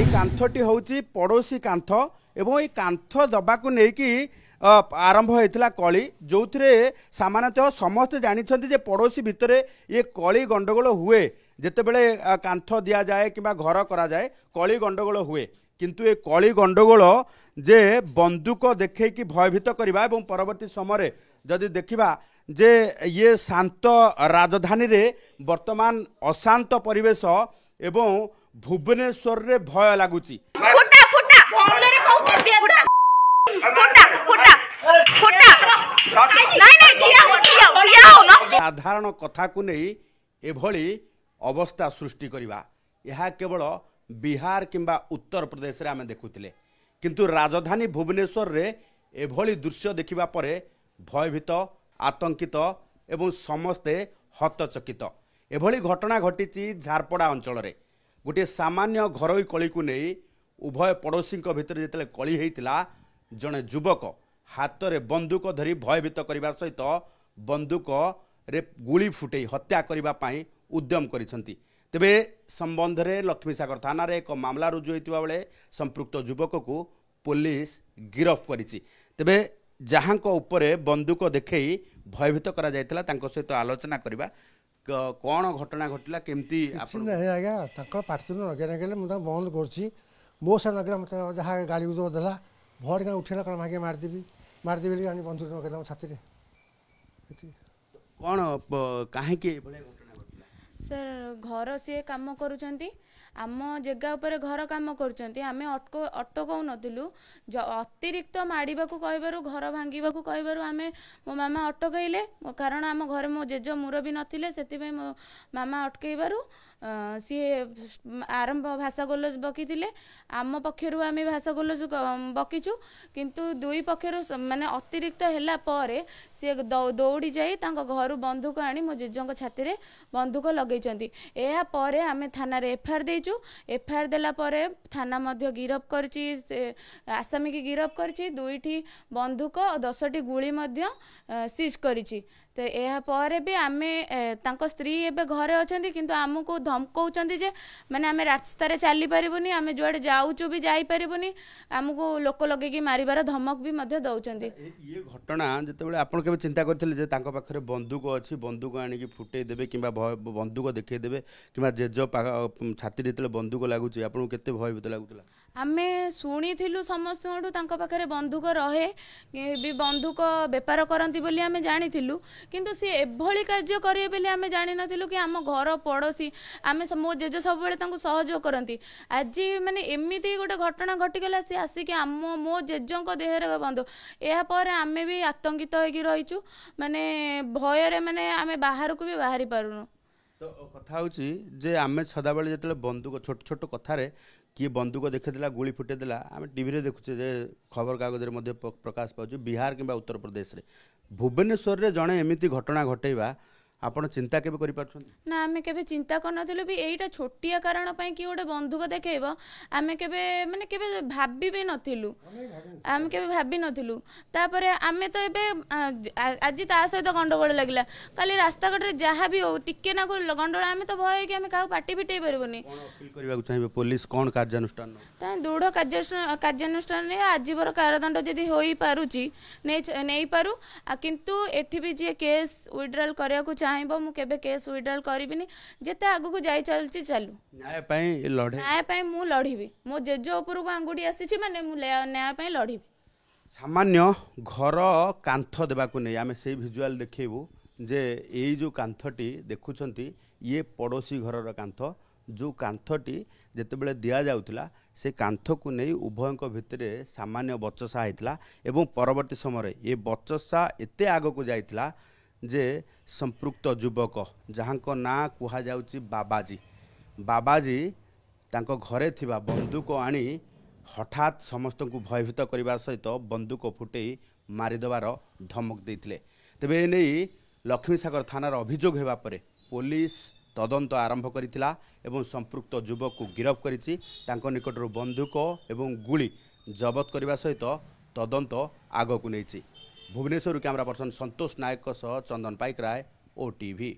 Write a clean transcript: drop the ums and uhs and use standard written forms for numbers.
कांथटी हूँ पड़ोशी कांथ एवं ये कांथ दबा को लेकिन आरंभ होता कली जो सामान्यतः समस्ते जानते पड़ोशी भितर ये कली गंडगोल हुए जितेबले कांथ दि जाए कि घर करा जाए कली गंडगोल हुए किंतु ये कली गंडगोल जे बंदूक देखे कि भयभीत करवा परवर्ती समय जदि देखा जे ये शांत राजधानी रे वर्तमान अशांत परिवेश एवं भुवनेश्वर रे भय लगुच साधारण कथा को नहीं एभली अवस्था सृष्टि करवा यह केवल बिहार किंबा उत्तर प्रदेश रे आमे देखुतिले किंतु राजधानी भुवनेश्वर रे एभली दृश्य देखिबा परे भयभीत आतंकित एवं समस्ते हतचकित एभली घटना घटी झारपड़ा अंचल रे गोटे सामान्य घरोई कली को नहीं उभय पड़ोशी भितर जिते कली होता जड़े युवक हाथ में बंदूक धरी भयभीत करने सहित बंदूक रे गुली फुटे हत्या करने उद्यम करिसेंती। तेबे संबंध में लक्ष्मीसागर थाना रे एक मामला रुजु होता बेले संपृक्त युवक को पुलिस गिरफ्त करिछि। तेबे जहां उपरे बंदूक देखई भयभीत करा जायतिला तांको सहित आलोचना करबा कौन घटना घटला केमती आज्ञा पार्टी लगे लगे मुझे बंद कर मो से लगे मत जहाँ गाड़ी जो देला भर क्या उठेला कल मागे मारदेवी बंधुक लगे छाती कौन कहीं सर घर सी कम करुँच आम जगह उपर घर कम करें अटकौ नलु अतिरिक्त माड़ा कहू घर भांगा कहू आम मो मामा अटकईले कारण आम घर मो जेज मुरबी नथिले से मो मामा अटकईबारु सी आरंभ भाषा गोलज बकीथिले आम पक्षर आम भाषा गोलज बकीचु किंतु दुई पक्षर माने अतिरिक्त हैला परे सी दौड़ी जाई घर बंधुक आनी मो जेजों छाती रे बंधुक लगेइचंती एहा परे आमे थाना रे एफआईआर देइचु एफआईआर देला परे थाना मध्य गिरफ करची आसामी की गिरफ करची दुईटी बंधुक 10टी गुली मध्य सीज करिची तो यह पर भी आमे तांको स्त्री एबे घरे अछंती किंतु आमको धमकाउचंती जे माने आमे रास्ता रे चली परिबुनी आमे जुआडे जाउचु भी जाई परिबुनी आमको लोक लगे कि मारिबार धमक भी मध्य दउचंती। ये घटना जतेबेले आपण केबे चिंता करथिले जे तांको पाखरे बंदूक अछि बंदूक आनी कि फुटै देबे किबा बंदूक देखै देबे किबा जेज छाती जेतेबेले बंदूक लागुची आपण केते भयभीत लागुतला आमे शुणीथिलु समस्त पाखे बंधुक रहे भी बंधुक बेपार करती बोली आमे जानिथिलु किंतु सी एभली कार्य करिवे बोली आमे जानि नथिलु कि आम घर पड़ोशी आमे मो जेज सब बेले तांको सहयोग करती आज माने एमिति गोटे घटना घटीगला सी आसिक आम मो जेजों देहरे बंधु या पर आमे भी आतंकित होइकी रहिचु माने भय माने आमे बाहर को भी बाहरी पारुनु। तो कथा होची जे आमे सदाबेले जेतले बंदूक छोट छोट कथारे किए बंदूक देखेदेला गुली फुटेदेला आम टीवी देखुचे जे खबर कागज प्रकाश पाऊँ बिहार किंबा उत्तर प्रदेश रे भुवनेश्वर रे जड़े एमती घटना घटेबा आपण चिंता केबे करि पाछन ना आमे केबे चिंता करनथिलु भी एईटा छोटिया कारण पई कि गोटे बंधुक देखेबो आमे केबे माने केबे भाबी भी नथिलु आमे केबे भाबी नथिलु तापरे आमे तो एबे आज ता सहित गंडगोल लागला काली रास्ता घाट रे जहा भी हो टिके ना को गंडगोल आमे तो भय कि आमे काउ पार्टी पिटै परबोनी कोन अपील करबा चाहिबे पुलिस कोन कार्यानुष्ठान ता दृढ़ कार्यानुष्ठान रे आजीवर कारादंड जदी होई पारुची नै पारु किंतु एठी भी जे केस विड्रॉल करिया को चाहबो मु केबे केस विड्रॉल करिबिनी जेते आगु को जाई चलची चालू न्याय पई लढे न्याय पई मु लढिबी मो जेजो ऊपर को अंगुडी आसीची माने मु न्याय पई लढिबी। सामान्य घर कांथ देबा को नै आमे से विजुअल देखैबू जे एई जो कांथटी देखुछंती ये पड़ोशी घरर कांथ जो कांथटी जेतेबेले दिया जाउथिला से कांथ को नहीं उभयଙ୍କ भितरे सामान्य बचसा होता एवं परवर्ती समय ये बचसा एते आग को जाइथिला जे संपृक्त युवक जहाँ ना कुहा जाउची बाबाजी तांको घरे थिबा बंदूक आनी हठात समस्त को भयभीत करने सहित बंदूक फुटे मारिदेवार धमक देते तेबे नहीं लक्ष्मीसागर थानार अभियोग होगा पर पुलिस तदंत आरंभ करिथिला एवं संपृक्त युवक को गिरफ्त करिछि तांको निकटरू बंदूक एवं गुली जबत करने सहित तदंत आग को नहीं। भुवनेश्वर कैमरा पर्सन संतोष नायक सह चंदन पाइक राय, OTV।